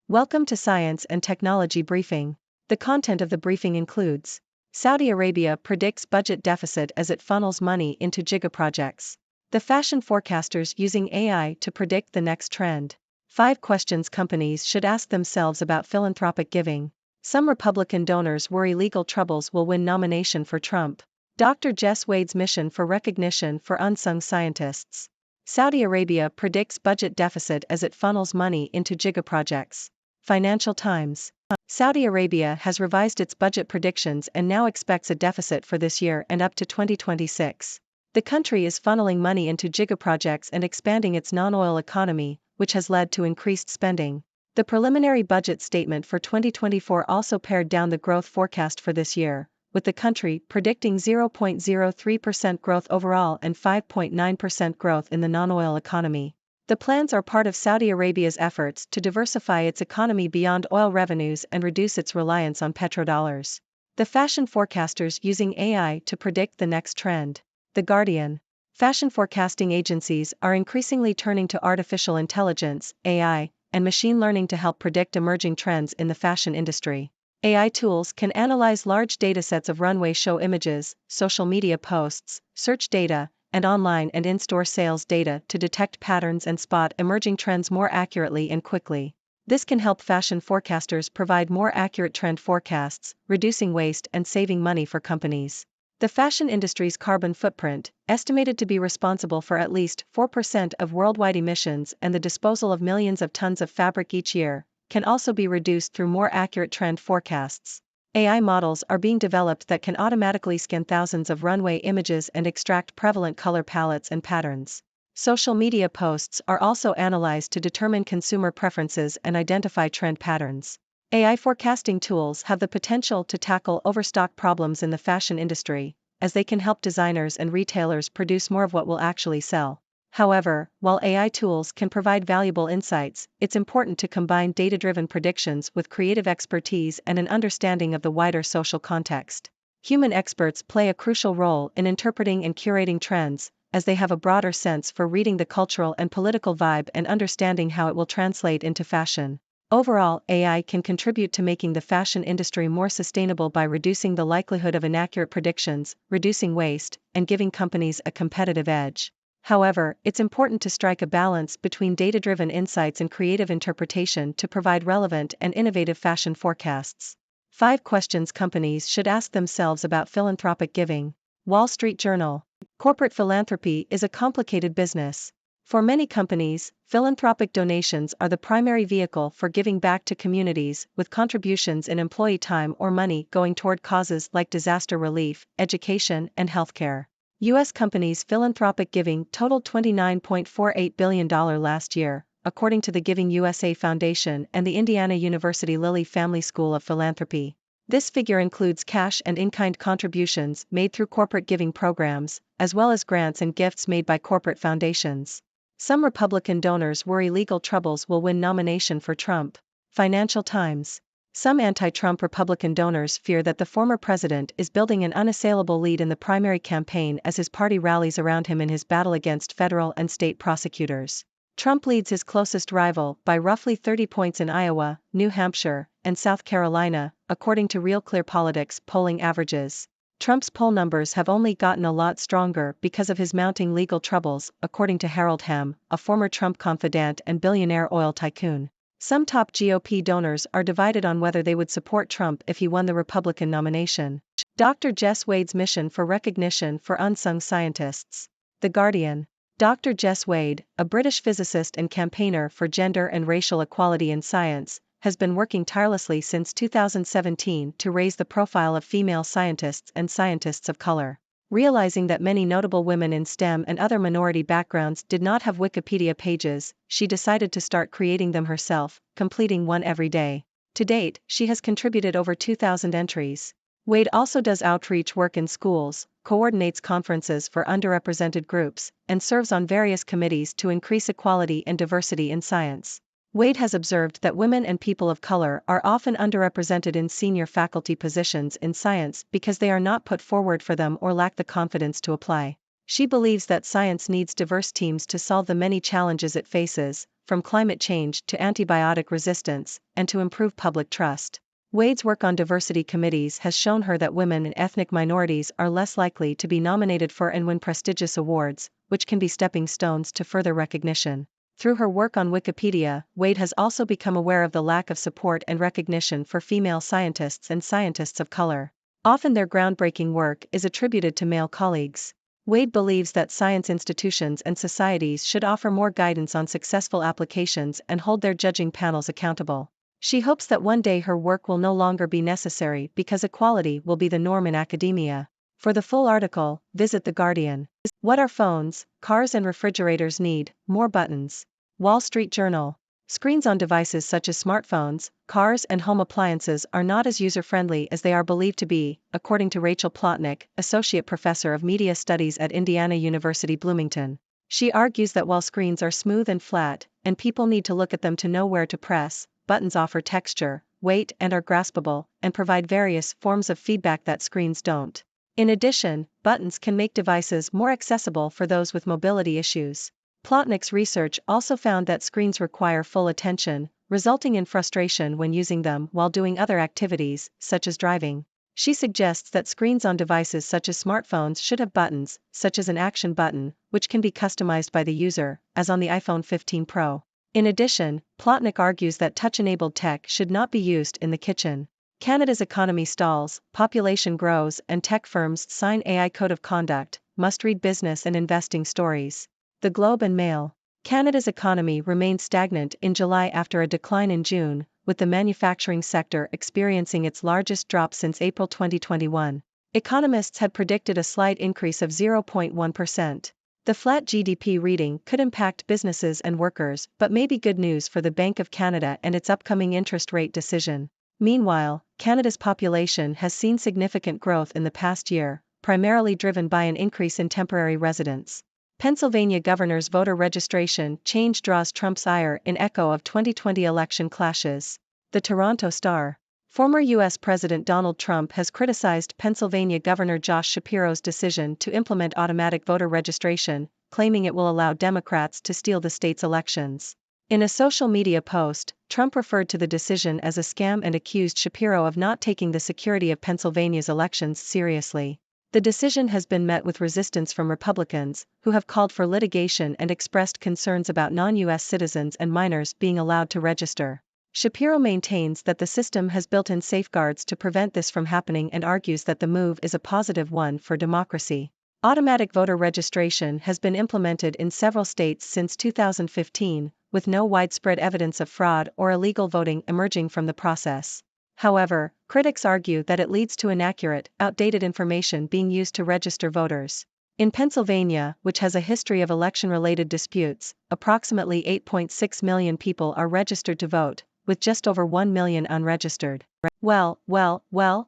Welcome to Science and Technology Briefing. The content of the briefing includes: Saudi Arabia predicts budget deficit as it funnels money into gigaprojects. The fashion forecasters using AI to predict the next trend. 5 questions companies should ask themselves about philanthropic giving. Some Republican donors worry legal troubles will win nomination for Trump. Dr. Jess Wade's mission for recognition for unsung scientists. Saudi Arabia predicts budget deficit as it funnels money into gigaprojects. Financial Times. Saudi Arabia has revised its budget predictions and now expects a deficit for this year and up to 2026. The country is funneling money into gigaprojects and expanding its non-oil economy, which has led to increased spending. The preliminary budget statement for 2024 also pared down the growth forecast for this year, with the country predicting 0.03% growth overall and 5.9% growth in the non-oil economy. The plans are part of Saudi Arabia's efforts to diversify its economy beyond oil revenues and reduce its reliance on petrodollars. The fashion forecasters using AI to predict the next trend. The Guardian. Fashion forecasting agencies are increasingly turning to artificial intelligence, AI, and machine learning to help predict emerging trends in the fashion industry. AI tools can analyze large datasets of runway show images, social media posts, search data, and online and in-store sales data to detect patterns and spot emerging trends more accurately and quickly. This can help fashion forecasters provide more accurate trend forecasts, reducing waste and saving money for companies. The fashion industry's carbon footprint, estimated to be responsible for at least 4% of worldwide emissions and the disposal of millions of tons of fabric each year, can also be reduced through more accurate trend forecasts. AI models are being developed that can automatically scan thousands of runway images and extract prevalent color palettes and patterns. Social media posts are also analyzed to determine consumer preferences and identify trend patterns. AI forecasting tools have the potential to tackle overstock problems in the fashion industry, as they can help designers and retailers produce more of what will actually sell. However, while AI tools can provide valuable insights, it's important to combine data-driven predictions with creative expertise and an understanding of the wider social context. Human experts play a crucial role in interpreting and curating trends, as they have a broader sense for reading the cultural and political vibe and understanding how it will translate into fashion. Overall, AI can contribute to making the fashion industry more sustainable by reducing the likelihood of inaccurate predictions, reducing waste, and giving companies a competitive edge. However, it's important to strike a balance between data-driven insights and creative interpretation to provide relevant and innovative fashion forecasts. 5 questions companies should ask themselves about philanthropic giving. Wall Street Journal. Corporate philanthropy is a complicated business. For many companies, philanthropic donations are the primary vehicle for giving back to communities, with contributions in employee time or money going toward causes like disaster relief, education, and healthcare. U.S. companies' philanthropic giving totaled $29.48 billion last year, according to the Giving USA Foundation and the Indiana University Lilly Family School of Philanthropy. This figure includes cash and in-kind contributions made through corporate giving programs, as well as grants and gifts made by corporate foundations. Some Republican donors worry legal troubles will win nomination for Trump. Financial Times. Some anti-Trump Republican donors fear that the former president is building an unassailable lead in the primary campaign as his party rallies around him in his battle against federal and state prosecutors. Trump leads his closest rival by roughly 30 points in Iowa, New Hampshire, and South Carolina, according to Real Clear Politics polling averages. Trump's poll numbers have only gotten a lot stronger because of his mounting legal troubles, according to Harold Hamm, a former Trump confidant and billionaire oil tycoon. Some top GOP donors are divided on whether they would support Trump if he won the Republican nomination. Dr. Jess Wade's mission for recognition for unsung scientists. The Guardian. Dr. Jess Wade, a British physicist and campaigner for gender and racial equality in science, has been working tirelessly since 2017 to raise the profile of female scientists and scientists of color. Realizing that many notable women in STEM and other minority backgrounds did not have Wikipedia pages, she decided to start creating them herself, completing one every day. To date, she has contributed over 2,000 entries. Wade also does outreach work in schools, coordinates conferences for underrepresented groups, and serves on various committees to increase equality and diversity in science. Wade has observed that women and people of color are often underrepresented in senior faculty positions in science because they are not put forward for them or lack the confidence to apply. She believes that science needs diverse teams to solve the many challenges it faces, from climate change to antibiotic resistance, and to improve public trust. Wade's work on diversity committees has shown her that women and ethnic minorities are less likely to be nominated for and win prestigious awards, which can be stepping stones to further recognition. Through her work on Wikipedia, Wade has also become aware of the lack of support and recognition for female scientists and scientists of color. Often their groundbreaking work is attributed to male colleagues. Wade believes that science institutions and societies should offer more guidance on successful applications and hold their judging panels accountable. She hopes that one day her work will no longer be necessary because equality will be the norm in academia. For the full article, visit The Guardian. What our phones, cars and refrigerators need: more buttons. Wall Street Journal. Screens on devices such as smartphones, cars and home appliances are not as user-friendly as they are believed to be, according to Rachel Plotnick, Associate Professor of Media Studies at Indiana University Bloomington. She argues that while screens are smooth and flat, and people need to look at them to know where to press, buttons offer texture, weight and are graspable, and provide various forms of feedback that screens don't. In addition, buttons can make devices more accessible for those with mobility issues. Plotnick's research also found that screens require full attention, resulting in frustration when using them while doing other activities, such as driving. She suggests that screens on devices such as smartphones should have buttons, such as an action button, which can be customized by the user, as on the iPhone 15 Pro. In addition, Plotnick argues that touch-enabled tech should not be used in the kitchen. Canada's economy stalls, population grows and tech firms sign AI code of conduct, must-read business and investing stories. The Globe and Mail. Canada's economy remained stagnant in July after a decline in June, with the manufacturing sector experiencing its largest drop since April 2021. Economists had predicted a slight increase of 0.1%. The flat GDP reading could impact businesses and workers, but may be good news for the Bank of Canada and its upcoming interest rate decision. Meanwhile, Canada's population has seen significant growth in the past year, primarily driven by an increase in temporary residents. Pennsylvania governor's voter registration change draws Trump's ire in echo of 2020 election clashes. The Toronto Star. Former U.S. President Donald Trump has criticized Pennsylvania Governor Josh Shapiro's decision to implement automatic voter registration, claiming it will allow Democrats to steal the state's elections. In a social media post, Trump referred to the decision as a scam and accused Shapiro of not taking the security of Pennsylvania's elections seriously. The decision has been met with resistance from Republicans, who have called for litigation and expressed concerns about non-U.S. citizens and minors being allowed to register. Shapiro maintains that the system has built-in safeguards to prevent this from happening and argues that the move is a positive one for democracy. Automatic voter registration has been implemented in several states since 2015, with no widespread evidence of fraud or illegal voting emerging from the process. However, critics argue that it leads to inaccurate, outdated information being used to register voters. In Pennsylvania, which has a history of election-related disputes, approximately 8.6 million people are registered to vote, with just over 1 million unregistered. Well,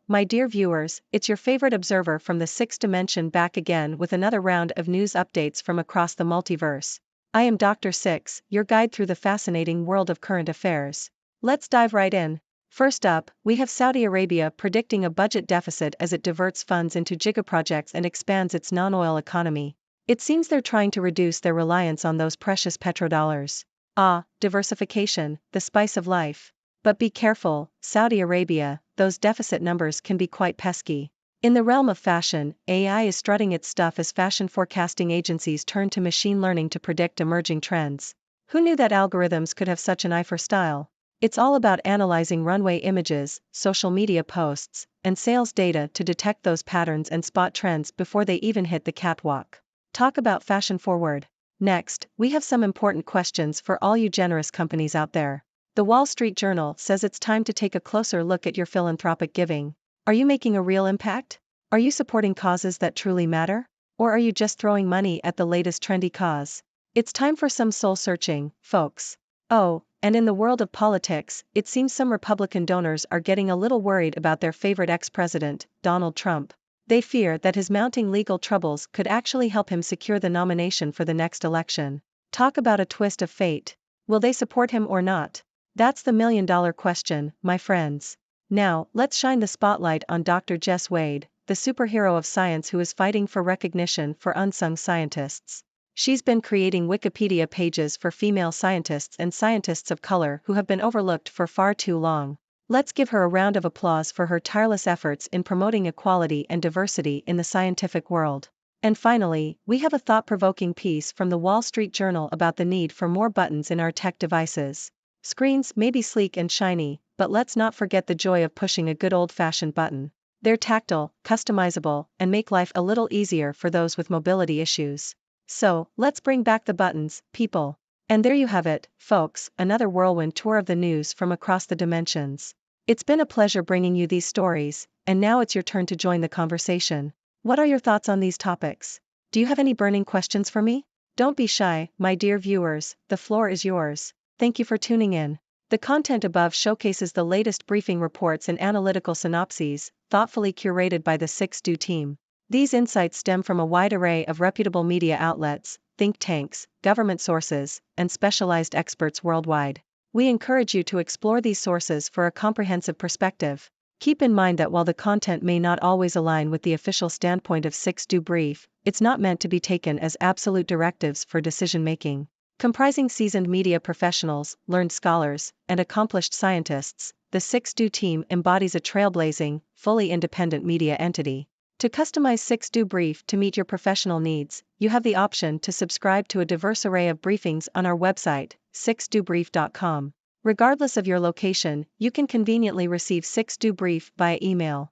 my dear viewers, it's your favorite observer from the sixth dimension back again with another round of news updates from across the multiverse. I am Dr. Six, your guide through the fascinating world of current affairs. Let's dive right in. First up, we have Saudi Arabia predicting a budget deficit as it diverts funds into gigaprojects and expands its non-oil economy. It seems they're trying to reduce their reliance on those precious petrodollars. Ah, diversification, the spice of life. But be careful, Saudi Arabia, those deficit numbers can be quite pesky. In the realm of fashion, AI is strutting its stuff as fashion forecasting agencies turn to machine learning to predict emerging trends. Who knew that algorithms could have such an eye for style? It's all about analyzing runway images, social media posts, and sales data to detect those patterns and spot trends before they even hit the catwalk. Talk about fashion forward. Next, we have some important questions for all you generous companies out there. The Wall Street Journal says it's time to take a closer look at your philanthropic giving. Are you making a real impact? Are you supporting causes that truly matter? Or are you just throwing money at the latest trendy cause? It's time for some soul searching, folks. Oh, and in the world of politics, it seems some Republican donors are getting a little worried about their favorite ex-president, Donald Trump. They fear that his mounting legal troubles could actually help him secure the nomination for the next election. Talk about a twist of fate. Will they support him or not? That's the million-dollar question, my friends. Now, let's shine the spotlight on Dr. Jess Wade, the superhero of science who is fighting for recognition for unsung scientists. She's been creating Wikipedia pages for female scientists and scientists of color who have been overlooked for far too long. Let's give her a round of applause for her tireless efforts in promoting equality and diversity in the scientific world. And finally, we have a thought-provoking piece from the Wall Street Journal about the need for more buttons in our tech devices. Screens may be sleek and shiny, but let's not forget the joy of pushing a good old-fashioned button. They're tactile, customizable, and make life a little easier for those with mobility issues. So, let's bring back the buttons, people. And there you have it, folks, another whirlwind tour of the news from across the dimensions. It's been a pleasure bringing you these stories, and now it's your turn to join the conversation. What are your thoughts on these topics? Do you have any burning questions for me? Don't be shy, my dear viewers, the floor is yours. Thank you for tuning in. The content above showcases the latest briefing reports and analytical synopses, thoughtfully curated by the 6Do team. These insights stem from a wide array of reputable media outlets, think tanks, government sources, and specialized experts worldwide. We encourage you to explore these sources for a comprehensive perspective. Keep in mind that while the content may not always align with the official standpoint of 6Do Brief, it's not meant to be taken as absolute directives for decision-making. Comprising seasoned media professionals, learned scholars, and accomplished scientists, the 6Do team embodies a trailblazing, fully independent media entity. To customize 6Do Brief to meet your professional needs, you have the option to subscribe to a diverse array of briefings on our website, 6dobrief.com. Regardless of your location, you can conveniently receive 6Do Brief via email.